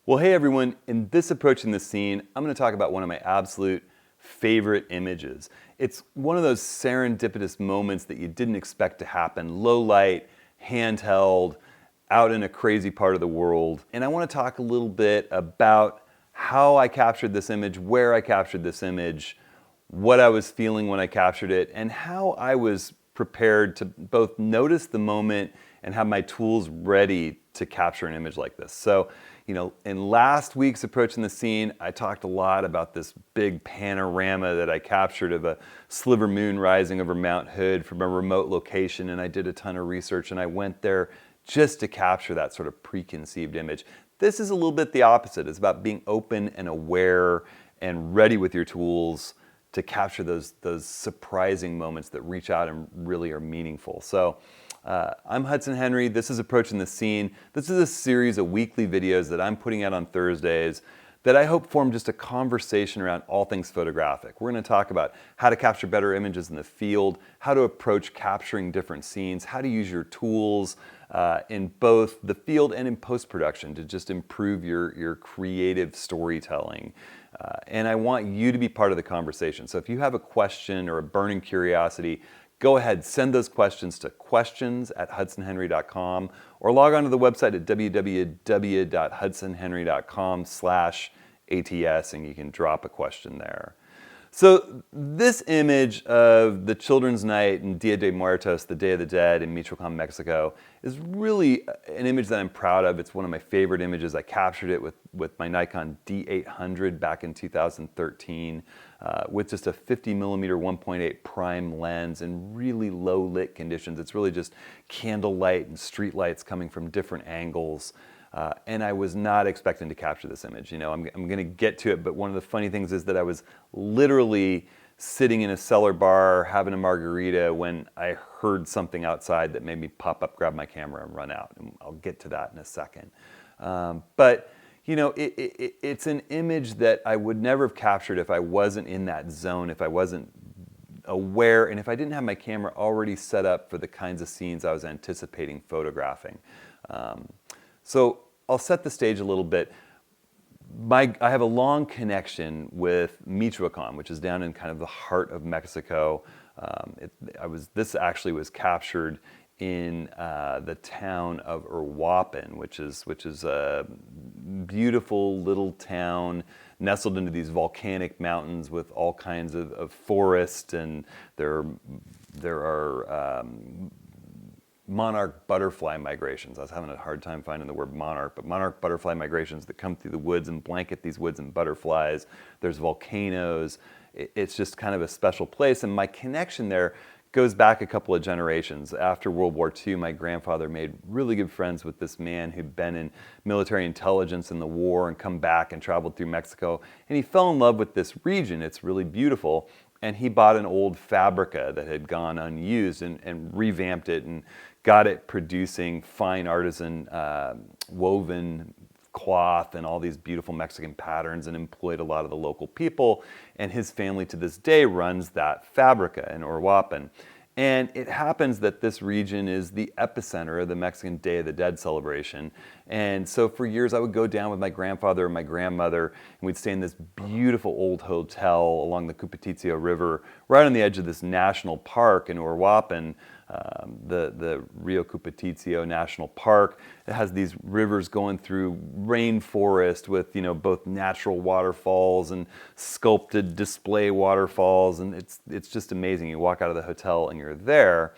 Well, hey everyone, in this Approaching the Scene, I'm going to talk about one of my absolute favorite images. It's one of those serendipitous moments that you didn't expect to happen. Low light, handheld, out in a crazy part of the world. And I want to talk a little bit about how I captured this image, where I captured this image, what I was feeling when I captured it, and how I was prepared to both notice the moment and have my tools ready to capture an image like this. So, in last week's Approaching the Scene, I talked a lot about this big panorama that I captured of a sliver moon rising over Mount Hood from a remote location, and I did a ton of research and I went there just to capture that sort of preconceived image. This is a little bit the opposite. It's about being open and aware and ready with your tools to capture those surprising moments that reach out and really are meaningful. So I'm Hudson Henry. This is Approaching the Scene. This is a series of weekly videos that I'm putting out on Thursdays that I hope form just a conversation around all things photographic. We're going to talk about how to capture better images in the field, how to approach capturing different scenes, how to use your tools in both the field and in post-production to just improve your creative storytelling. And I want you to be part of the conversation. So if you have a question or a burning curiosity, go ahead, send those questions to questions@hudsonhenry.com or log on to the website at www.hudsonhenry.com/ATS and you can drop a question there. So this image of the Children's Night and Dia de Muertos, the Day of the Dead in Michoacán, Mexico, is really an image that I'm proud of. It's one of my favorite images. I captured it with my Nikon D800 back in 2013 with just a 50mm 1.8 prime lens in really low lit conditions. It's really just candlelight and street lights coming from different angles. And I was not expecting to capture this image. I'm going to get to it, but one of the funny things is that I was literally sitting in a cellar bar having a margarita when I heard something outside that made me pop up, grab my camera, and run out. And I'll get to that in a second. But it's an image that I would never have captured if I wasn't in that zone, if I wasn't aware, and if I didn't have my camera already set up for the kinds of scenes I was anticipating photographing. So I'll set the stage a little bit. I have a long connection with Michoacán, which is down in kind of the heart of Mexico. This actually was captured in the town of Uruapan, which is a beautiful little town nestled into these volcanic mountains with all kinds of forest, and there are monarch butterfly migrations. I was having a hard time finding the word monarch, but monarch butterfly migrations that come through the woods and blanket these woods and butterflies. There's volcanoes. It's just kind of a special place, and my connection there goes back a couple of generations. After World War II, my grandfather made really good friends with this man who'd been in military intelligence in the war and come back and traveled through Mexico, and he fell in love with this region. It's really beautiful. And he bought an old Fabrica that had gone unused and revamped it and got it producing fine artisan woven cloth and all these beautiful Mexican patterns, and employed a lot of the local people. And his family to this day runs that Fabrica in Uruapan. And it happens that this region is the epicenter of the Mexican Day of the Dead celebration. And so for years I would go down with my grandfather and my grandmother, and we'd stay in this beautiful old hotel along the Cupetitio River, right on the edge of this national park in Uruapan, the Rio Cupetitio National Park. It has these rivers going through rainforest with both natural waterfalls and sculpted display waterfalls, and it's just amazing. You walk out of the hotel and you're there,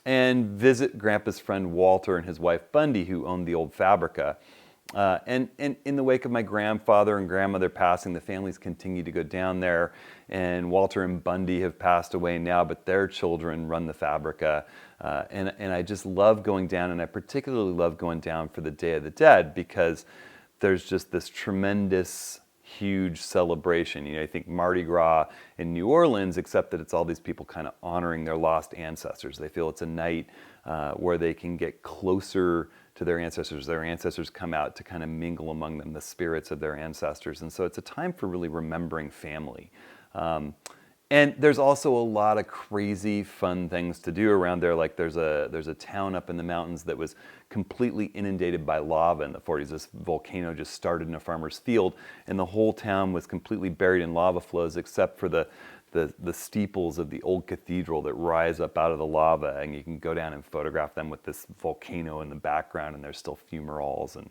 and visit Grandpa's friend Walter and his wife Bundy, who owned the old Fabrica. And in the wake of my grandfather and grandmother passing, the families continue to go down there, and Walter and Bundy have passed away now, but their children run the Fabrica. And I just love going down, and I particularly love going down for the Day of the Dead because there's just this tremendous, huge celebration. I think Mardi Gras in New Orleans, except that it's all these people kind of honoring their lost ancestors. They feel it's a night where they can get closer to their ancestors. Their ancestors come out to kind of mingle among them, the spirits of their ancestors. And so it's a time for really remembering family. And there's also a lot of crazy fun things to do around there. Like there's a town up in the mountains that was completely inundated by lava in the 40s. This volcano just started in a farmer's field, and the whole town was completely buried in lava flows except for the steeples of the old cathedral that rise up out of the lava, and you can go down and photograph them with this volcano in the background, and there's still fumaroles. And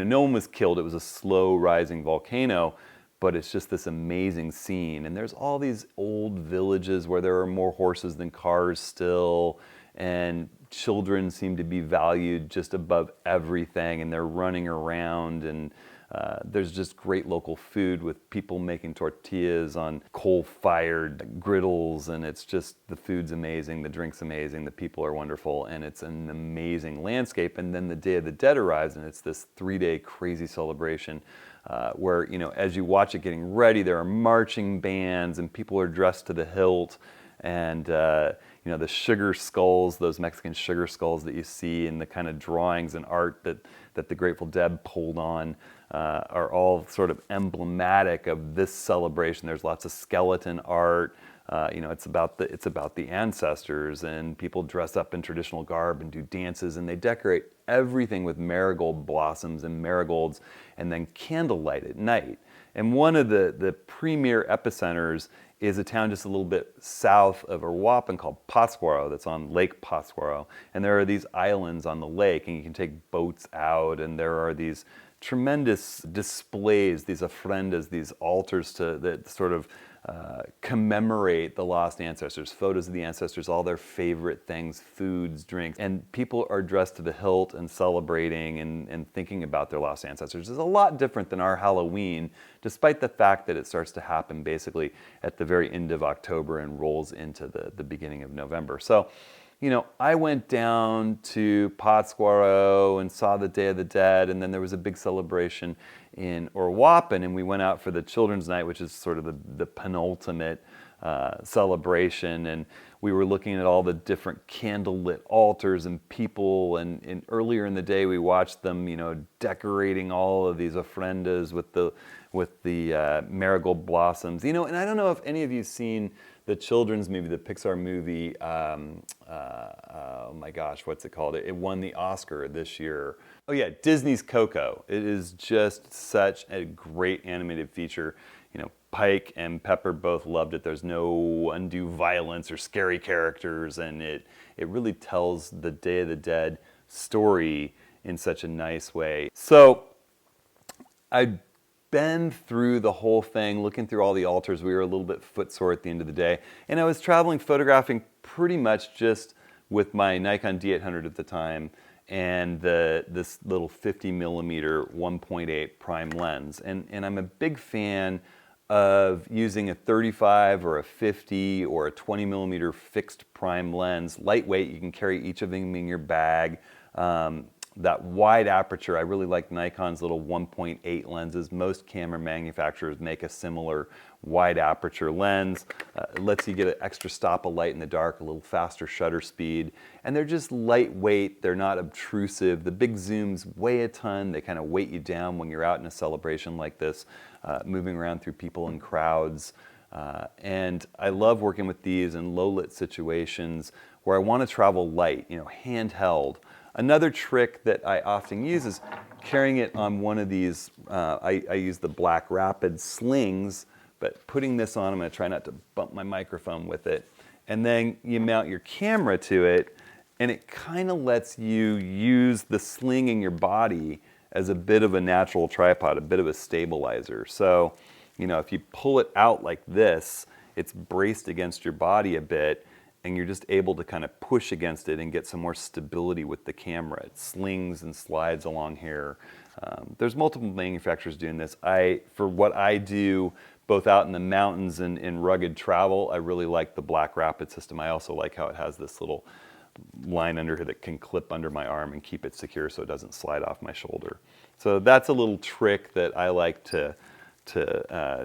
no one was killed. It was a slow rising volcano, but it's just this amazing scene. And there's all these old villages where there are more horses than cars still, and children seem to be valued just above everything, and they're running around, and there's just great local food with people making tortillas on coal-fired griddles, and it's just, the food's amazing, the drink's amazing, the people are wonderful, and it's an amazing landscape. And then the Day of the Dead arrives, and it's this 3-day crazy celebration where, as you watch it getting ready, there are marching bands, and people are dressed to the hilt, and the sugar skulls, those Mexican sugar skulls that you see, and the kind of drawings and art that the Grateful Dead pulled on are all sort of emblematic of this celebration. There's lots of skeleton art. It's about the ancestors, and people dress up in traditional garb and do dances, and they decorate everything with marigold blossoms and marigolds, and then candlelight at night. And one of the premier epicenters is a town just a little bit south of Uruapan called Pátzcuaro, that's on Lake Pátzcuaro. And there are these islands on the lake, and you can take boats out, and there are these tremendous displays, these ofrendas, these altars that sort of commemorate the lost ancestors, photos of the ancestors, all their favorite things, foods, drinks, and people are dressed to the hilt and celebrating and thinking about their lost ancestors. It's a lot different than our Halloween, despite the fact that it starts to happen basically at the very end of October and rolls into the beginning of November. So, I went down to Pátzcuaro and saw the Day of the Dead, and then there was a big celebration in Uruapan, and we went out for the Children's Night, which is sort of the penultimate celebration, and we were looking at all the different candlelit altars and people, and earlier in the day we watched them, decorating all of these ofrendas with the marigold blossoms. And I don't know if any of you've seen the children's movie, the Pixar movie, oh my gosh, what's it called? It won the Oscar this year. Oh yeah, Disney's Coco. It is just such a great animated feature. Pike and Pepper both loved it. There's no undue violence or scary characters, and it really tells the Day of the Dead story in such a nice way. So I'd been through the whole thing, looking through all the altars. We were a little bit footsore at the end of the day, and I was traveling photographing pretty much just with my Nikon D800 at the time and this little 50 millimeter 1.8 prime lens. And I'm a big fan of using a 35 or a 50 or a 20 millimeter fixed prime lens, lightweight. You can carry each of them in your bag. That wide aperture, I really like Nikon's little 1.8 lenses. Most camera manufacturers make a similar wide aperture lens. It lets you get an extra stop of light in the dark, a little faster shutter speed, and they're just lightweight, they're not obtrusive. The big zooms weigh a ton, they kind of weight you down when you're out in a celebration like this, moving around through people and crowds. And I love working with these in low-lit situations where I want to travel light, handheld. Another trick that I often use is carrying it on one of these, I use the Black Rapid slings, but putting this on, I'm going to try not to bump my microphone with it, and then you mount your camera to it, and it kind of lets you use the sling in your body as a bit of a natural tripod, a bit of a stabilizer. So, if you pull it out like this, it's braced against your body a bit, and you're just able to kind of push against it and get some more stability with the camera. It slings and slides along here. There's multiple manufacturers doing this. For what I do, both out in the mountains and in rugged travel, I really like the Black Rapid system. I also like how it has this little line under here that can clip under my arm and keep it secure so it doesn't slide off my shoulder. So that's a little trick that I like to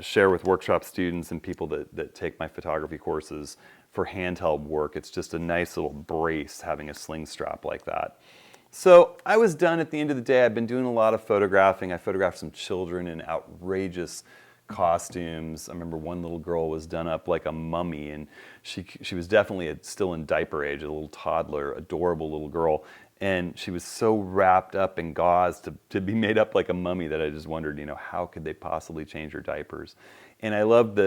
share with workshop students and people that take my photography courses for handheld work. It's just a nice little brace having a sling strap like that. So I was done at the end of the day. I've been doing a lot of photographing. I photographed some children in outrageous costumes. I remember one little girl was done up like a mummy, and she was definitely still in diaper age, a little toddler, adorable little girl. And she was so wrapped up in gauze to be made up like a mummy that I just wondered, how could they possibly change her diapers? And I loved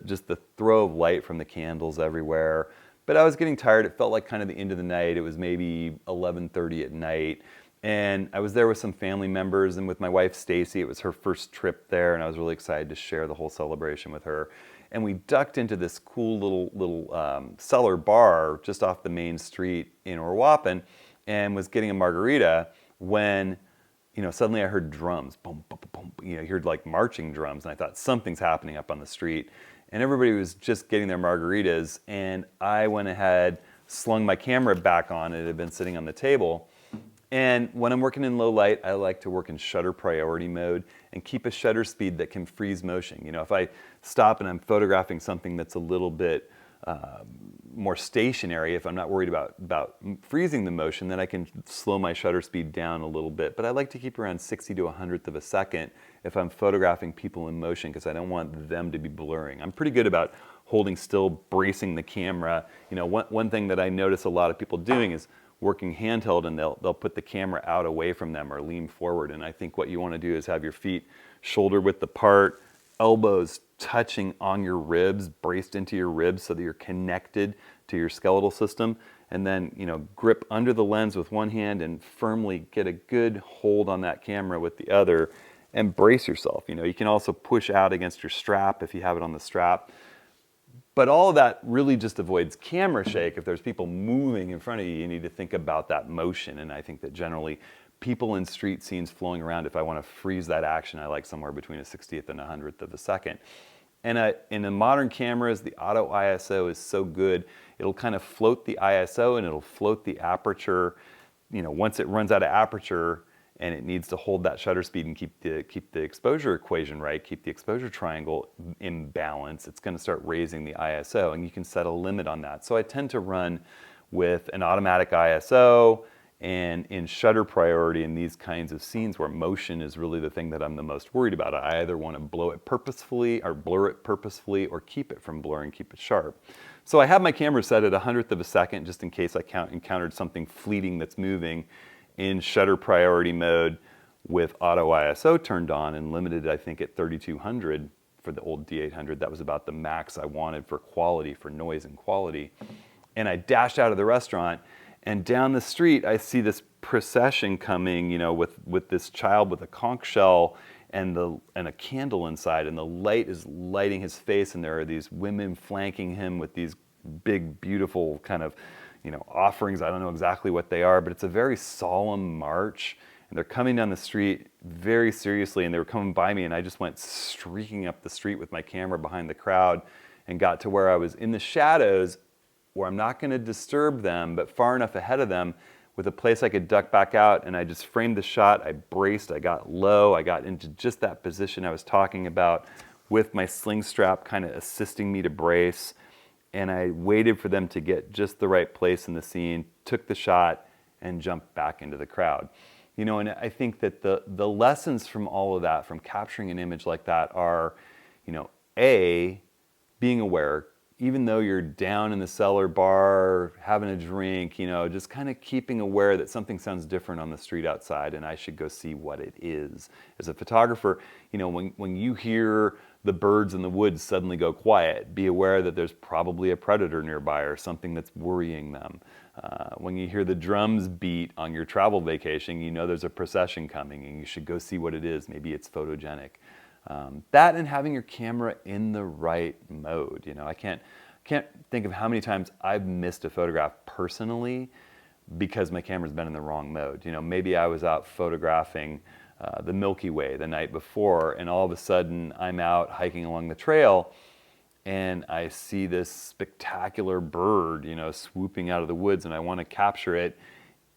just the throw of light from the candles everywhere. But I was getting tired. It felt like kind of the end of the night. It was maybe 11:30 at night. And I was there with some family members and with my wife, Stacy. It was her first trip there, and I was really excited to share the whole celebration with her. And we ducked into this cool little cellar bar just off the main street in Orwapen, and was getting a margarita when, suddenly I heard drums, boom, boom, boom, boom. I heard like marching drums, and I thought something's happening up on the street. And everybody was just getting their margaritas, and I went ahead, slung my camera back on. It had been sitting on the table. And when I'm working in low light, I like to work in shutter priority mode and keep a shutter speed that can freeze motion. If I stop and I'm photographing something that's a little bit more stationary, if I'm not worried about freezing the motion, then I can slow my shutter speed down a little bit. But I like to keep around 60 to 100th of a second if I'm photographing people in motion, because I don't want them to be blurring. I'm pretty good about holding still, bracing the camera. One thing that I notice a lot of people doing is working handheld, and they'll put the camera out away from them or lean forward. And I think what you want to do is have your feet shoulder width apart, elbows touching on your ribs, braced into your ribs so that you're connected to your skeletal system. And then, grip under the lens with one hand and firmly get a good hold on that camera with the other and brace yourself. You can also push out against your strap if you have it on the strap. But all of that really just avoids camera shake. If there's people moving in front of you, you need to think about that motion. And I think that generally people in street scenes flowing around, if I want to freeze that action, I like somewhere between a 60th and 100th of a second. And in the modern cameras, the auto ISO is so good, it'll kind of float the ISO and it'll float the aperture. Once it runs out of aperture, and it needs to hold that shutter speed and keep the exposure equation right, keep the exposure triangle in balance, it's going to start raising the ISO, and you can set a limit on that. So I tend to run with an automatic ISO and in shutter priority in these kinds of scenes where motion is really the thing that I'm the most worried about. I either want to blow it purposefully or blur it purposefully or keep it from blurring, keep it sharp. So I have my camera set at 100th of a second just in case I encountered something fleeting that's moving, in shutter priority mode with auto ISO turned on and limited, I think, at 3200 for the old D800. That was about the max I wanted for quality, for noise and quality. And I dashed out of the restaurant, and down the street I see this procession coming, with this child with a conch shell and a candle inside, and the light is lighting his face, and there are these women flanking him with these big, beautiful kind of offerings. I don't know exactly what they are, but it's a very solemn march. And they're coming down the street very seriously, and they were coming by me, and I just went streaking up the street with my camera behind the crowd and got to where I was in the shadows, where I'm not going to disturb them, but far enough ahead of them with a place I could duck back out. And I just framed the shot. I braced, I got low, I got into just that position I was talking about with my sling strap kind of assisting me to brace. And I waited for them to get just the right place in the scene, took the shot, and jumped back into the crowd. And I think that the lessons from all of that, from capturing an image like that, are, A, being aware, even though you're down in the cellar bar, having a drink, just kind of keeping aware that something sounds different on the street outside, and I should go see what it is. As a photographer, when you hear the birds in the woods suddenly go quiet, be aware that there's probably a predator nearby or something that's worrying them. When you hear the drums beat on your travel vacation, there's a procession coming and you should go see what it is. Maybe it's photogenic. That and having your camera in the right mode. I can't think of how many times I've missed a photograph personally because my camera's been in the wrong mode. Maybe I was out photographing the Milky Way the night before, and all of a sudden I'm out hiking along the trail and I see this spectacular bird, swooping out of the woods, and I want to capture it,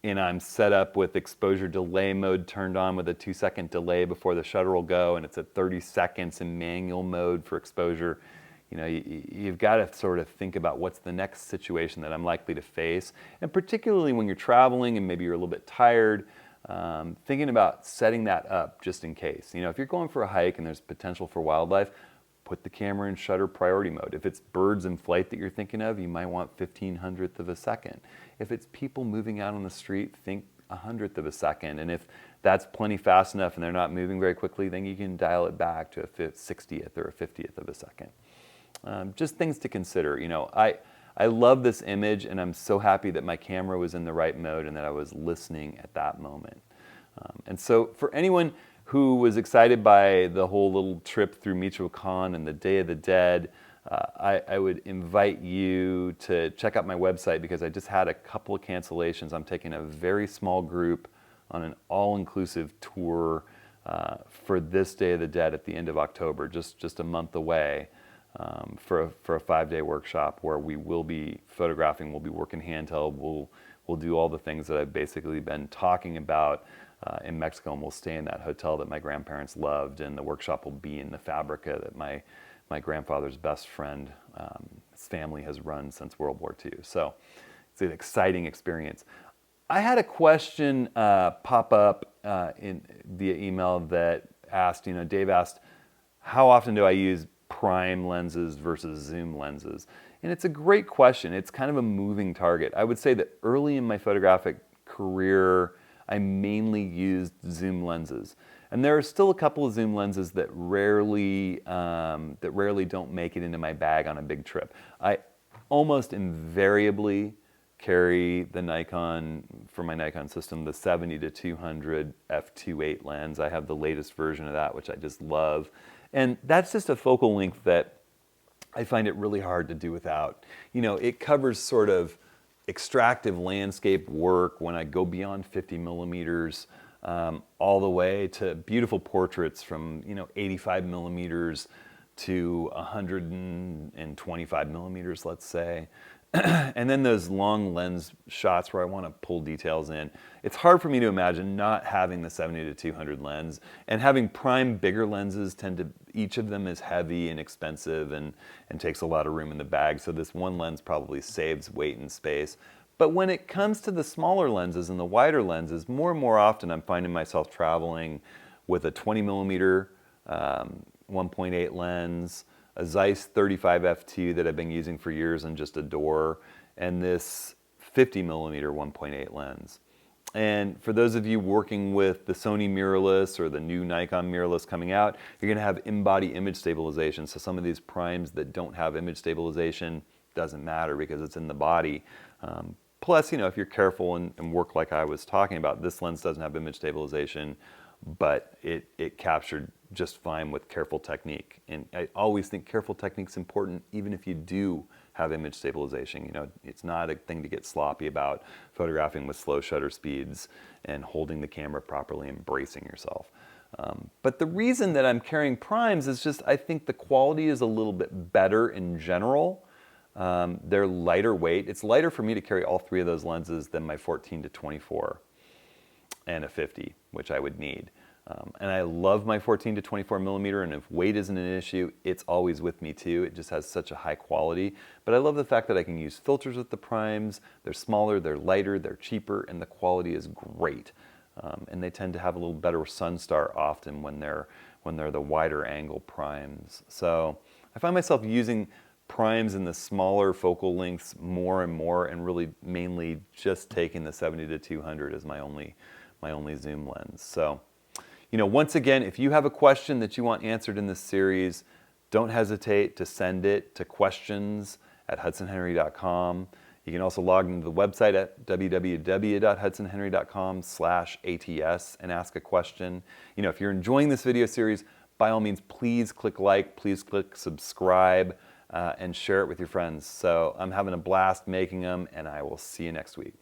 and I'm set up with exposure delay mode turned on with a 2-second delay before the shutter will go, and it's at 30 seconds in manual mode for exposure. You've got to sort of think about what's the next situation that I'm likely to face, and particularly when you're traveling and maybe you're a little bit tired, thinking about setting that up just in case. If you're going for a hike and there's potential for wildlife, put the camera in shutter priority mode. If it's birds in flight that you're thinking of, you might want 1/1500th of a second. If it's people moving out on the street, think 100th of a second. And if that's plenty fast enough and they're not moving very quickly, then you can dial it back to a 60th or a 50th of a second. Just things to consider. I love this image, and I'm so happy that my camera was in the right mode and that I was listening at that moment. And so for anyone who was excited by the whole little trip through Michoacán and the Day of the Dead, I would invite you to check out my website, because I just had a couple of cancellations. I'm taking a very small group on an all-inclusive tour for this Day of the Dead at the end of October, just a month away, for a 5-day workshop where we will be photographing, we'll be working handheld, we'll do all the things that I've basically been talking about in Mexico, and we'll stay in that hotel that my grandparents loved, and the workshop will be in the Fabrica that my grandfather's best friend, his family has run since World War II. So it's an exciting experience. I had a question pop up via email that asked, Dave asked, how often do I use prime lenses versus zoom lenses? And it's a great question. It's kind of a moving target. I would say that early in my photographic career, I mainly used zoom lenses. And there are still a couple of zoom lenses that rarely don't make it into my bag on a big trip. I almost invariably carry the Nikon, for my Nikon system, the 70-200 f2.8 lens. I have the latest version of that, which I just love. And that's just a focal length that I find it really hard to do without. It covers sort of extractive landscape work when I go beyond 50 millimeters, all the way to beautiful portraits from 85 millimeters to 125 millimeters, let's say. And then those long lens shots where I want to pull details in. It's hard for me to imagine not having the 70-200 lens, and having prime bigger lenses each of them is heavy and expensive and takes a lot of room in the bag. So this one lens probably saves weight and space. But when it comes to the smaller lenses and the wider lenses, more and more often I'm finding myself traveling with a 20 millimeter 1.8 lens, a Zeiss 35 f2 that I've been using for years and just adore, and this 50 millimeter 1.8 lens. And for those of you working with the Sony mirrorless or the new Nikon mirrorless coming out, you're going to have in-body image stabilization. So some of these primes that don't have image stabilization doesn't matter because it's in the body. Plus, if you're careful and work like I was talking about, this lens doesn't have image stabilization, but it captured just fine with careful technique. And I always think careful technique's important, even if you do have image stabilization. It's not a thing to get sloppy about, photographing with slow shutter speeds and holding the camera properly and bracing yourself. But the reason that I'm carrying primes is just I think the quality is a little bit better in general. They're lighter weight. It's lighter for me to carry all three of those lenses than my 14-24 and a 50, which I would need. And I love my 14-24 millimeter, and if weight isn't an issue, it's always with me too. It just has such a high quality. But I love the fact that I can use filters with the primes. They're smaller, they're lighter, they're cheaper, and the quality is great. And they tend to have a little better sun star often when they're the wider angle primes. So I find myself using primes in the smaller focal lengths more and more, and really mainly just taking the 70-200 as my only zoom lens. So, once again, if you have a question that you want answered in this series, don't hesitate to send it to questions@hudsonhenry.com. You can also log into the website at www.hudsonhenry.com/ATS and ask a question. If you're enjoying this video series, by all means, please click like, please click subscribe, and share it with your friends. So I'm having a blast making them, and I will see you next week.